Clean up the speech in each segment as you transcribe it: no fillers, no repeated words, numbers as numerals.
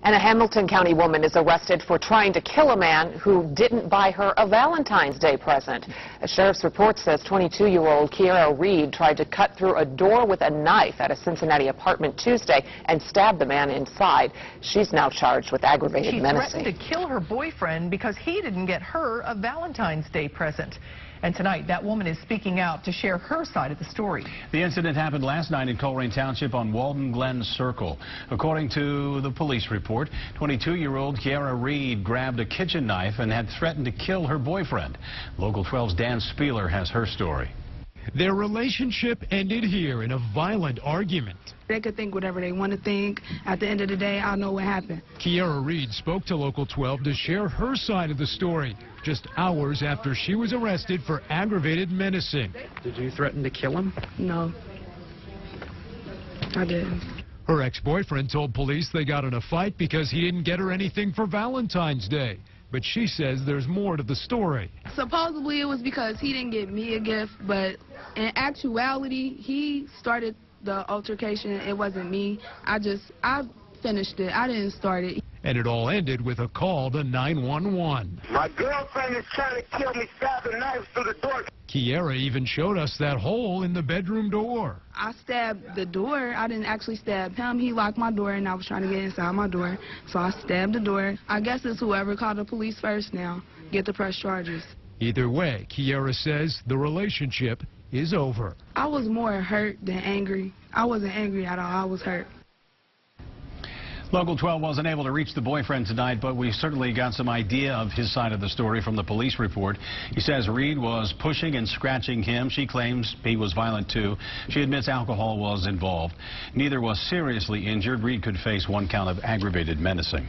And a Hamilton County woman is arrested for trying to kill a man who didn't buy her a Valentine's Day present. A sheriff's report says 22-year-old Kiara Reed tried to cut through a door with a knife at a Cincinnati apartment Tuesday and stabbed the man inside. She's now charged with aggravated menacing. She threatened to kill her boyfriend because he didn't get her a Valentine's Day present. And tonight, that woman is speaking out to share her side of the story. The incident happened last night in Colerain Township on Walden Glen Circle. According to the police report, 22-year-old Kiara Reed grabbed a kitchen knife and had threatened to kill her boyfriend. Local 12's Dan Spieler has her story. Their relationship ended here in a violent argument. They could think whatever they want to think. At the end of the day, I know what happened. Kiara Reed spoke to Local 12 to share her side of the story, just hours after she was arrested for aggravated menacing. Did you threaten to kill him? No, I didn't. Her ex-boyfriend told police they got in a fight because he didn't get her anything for Valentine's Day. But she says there's more to the story. Supposedly it was because he didn't get me a gift, but in actuality, he started the altercation. It wasn't me. I finished it. I didn't start it. And it all ended with a call to 911. My girlfriend is trying to kill me, stabbing knives through the door. Kiara even showed us that hole in the bedroom door. I stabbed the door. I didn't actually stab him. He locked my door and I was trying to get inside my door. So I stabbed the door. I guess it's whoever called the police first now. Get the press charges. Either way, Kiara says the relationship is over. I was more hurt than angry. I wasn't angry at all. I was hurt. Local 12 wasn't able to reach the boyfriend tonight, but we certainly got some idea of his side of the story from the police report. He says Reed was pushing and scratching him. She claims he was violent too. She admits alcohol was involved. Neither was seriously injured. Reed could face one count of aggravated menacing.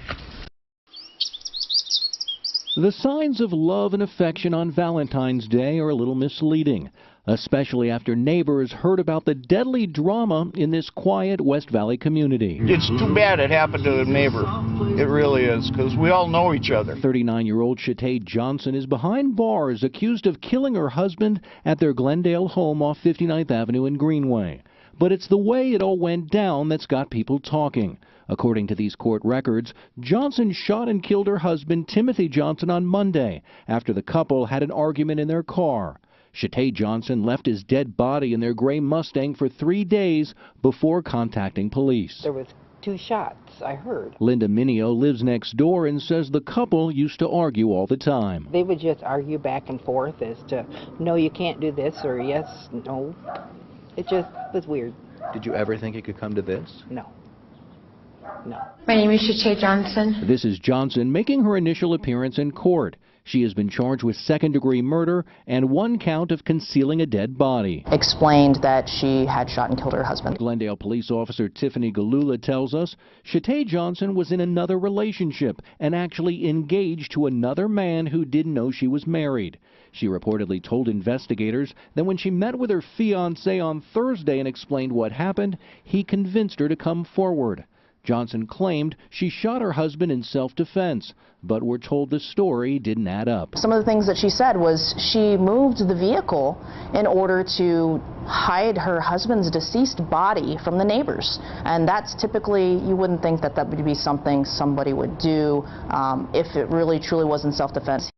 The signs of love and affection on Valentine's Day are a little misleading, especially after neighbors heard about the deadly drama in this quiet West Valley community. It's too bad it happened to a neighbor. It really is, because we all know each other. 39-year-old Shatay Johnson is behind bars accused of killing her husband at their Glendale home off 59th Avenue in Greenway. But it's the way it all went down that's got people talking. According to these court records, Johnson shot and killed her husband, Timothy Johnson, on Monday after the couple had an argument in their car. Shatay Johnson left his dead body in their gray Mustang for 3 days before contacting police. There was 2 shots, I heard. Linda Mineo lives next door and says the couple used to argue all the time. They would just argue back and forth as to, no, you can't do this, or yes, no. It just was weird. Did you ever think it could come to this? No. No. My name is Shatay Johnson. This is Johnson making her initial appearance in court. She has been charged with second-degree murder and 1 count of concealing a dead body. Explained that she had shot and killed her husband. Glendale police officer Tiffany Galula tells us Shatay Johnson was in another relationship and actually engaged to another man who didn't know she was married. She reportedly told investigators that when she met with her fiancé on Thursday and explained what happened, he convinced her to come forward. Johnson claimed she shot her husband in self-defense, but we're told the story didn't add up. Some of the things that she said was she moved the vehicle in order to hide her husband's deceased body from the neighbors. And that's typically, you wouldn't think that that would be something somebody would do if it really truly wasn't self-defense.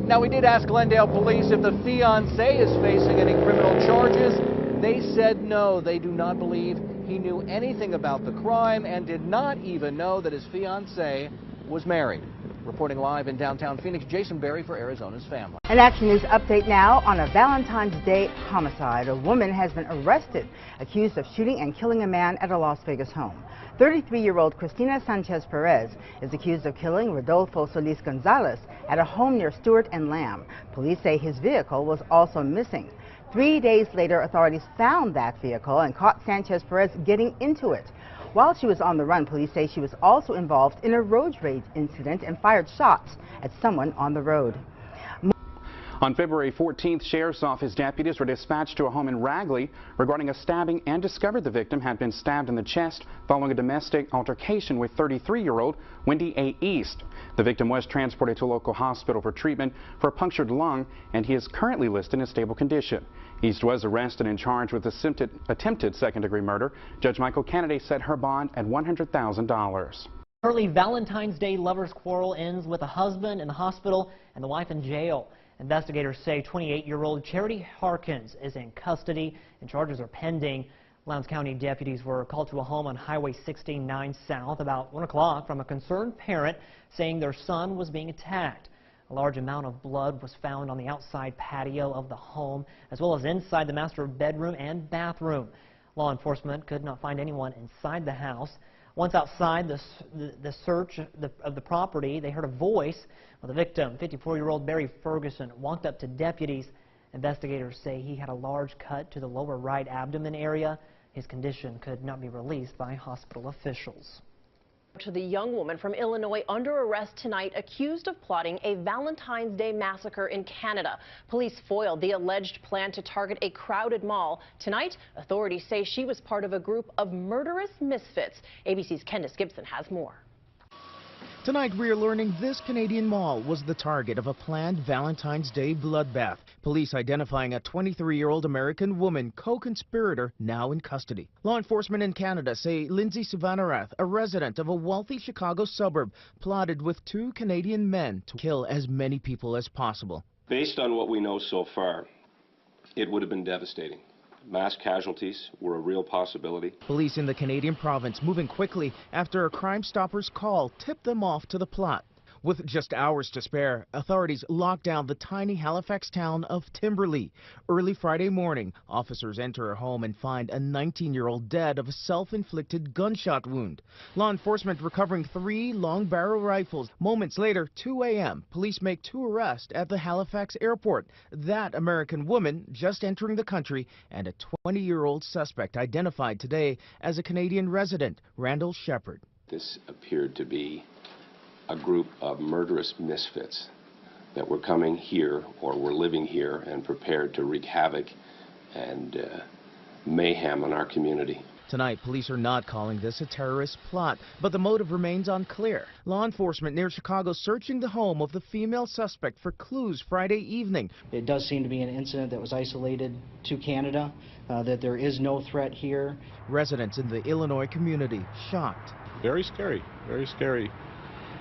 Now, we did ask Glendale police if the fiancé is facing any criminal charges. They said no, they do not believe he knew anything about the crime and did not even know that his fiancée was married. Reporting live in downtown Phoenix, Jason Berry for Arizona's Family. An Action News update now on a Valentine's Day homicide. A woman has been arrested, accused of shooting and killing a man at a Las Vegas home. 33-year-old Cristina Sanchez Perez is accused of killing Rodolfo Solis Gonzalez at a home near Stewart and Lamb. Police say his vehicle was also missing. 3 days later, authorities found that vehicle and caught Sanchez Perez getting into it. While she was on the run, police say she was also involved in a road rage incident and fired shots at someone on the road. On February 14th, Sheriff's Office deputies were dispatched to a home in Ragley regarding a stabbing and discovered the victim had been stabbed in the chest following a domestic altercation with 33-year-old Wendy A. East. The victim was transported to a local hospital for treatment for a punctured lung, and he is currently listed in stable condition. East was arrested and charged with attempted second-degree murder. Judge Michael Kennedy set her bond at $100,000. Early Valentine's Day lovers' quarrel ends with the husband in the hospital and the wife in jail. Investigators say 28-year-old Charity Harkins is in custody and charges are pending. Lowndes County deputies were called to a home on Highway 69 South about 1 o'clock from a concerned parent saying their son was being attacked. A large amount of blood was found on the outside patio of the home, as well as inside the master bedroom and bathroom. Law enforcement could not find anyone inside the house. Once outside the search of the property, they heard a voice. Well, the victim, 54-year-old Barry Ferguson, walked up to deputies. Investigators say he had a large cut to the lower right abdomen area. His condition could not be released by hospital officials. To the young woman from Illinois under arrest tonight, accused of plotting a Valentine's Day massacre in Canada. Police foiled the alleged plan to target a crowded mall. Tonight, authorities say she was part of a group of murderous misfits. ABC's Candace Gibson has more. Tonight, we're learning this Canadian mall was the target of a planned Valentine's Day bloodbath. Police identifying a 23-year-old American woman co-conspirator now in custody. Law enforcement in Canada say Lindsay Savannarath, a resident of a wealthy Chicago suburb, plotted with 2 Canadian men to kill as many people as possible. Based on what we know so far, it would have been devastating. Mass casualties were a real possibility. Police in the Canadian province moving quickly after a Crime Stoppers call tipped them off to the plot. With just hours to spare, authorities locked down the tiny Halifax town of Timberlea. Early Friday morning, officers enter a home and find a 19-year-old dead of a self-inflicted gunshot wound. Law enforcement recovering 3 long-barrel rifles. Moments later, 2 a.m., police make 2 arrests at the Halifax airport. That American woman just entering the country and a 20-year-old suspect identified today as a Canadian resident, Randall Shepard. This appeared to be a group of murderous misfits that were coming here or were living here and prepared to wreak havoc and mayhem in our community. Tonight, police are not calling this a terrorist plot, but the motive remains unclear. Law enforcement near Chicago searching the home of the female suspect for clues Friday evening. It does seem to be an incident that was isolated to Canada, that there is no threat here. Residents in the Illinois community shocked. Very scary,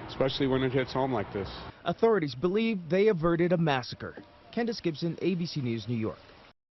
especially when it hits home like this. Authorities believe they averted a massacre. Candace Gibson, ABC News, New York.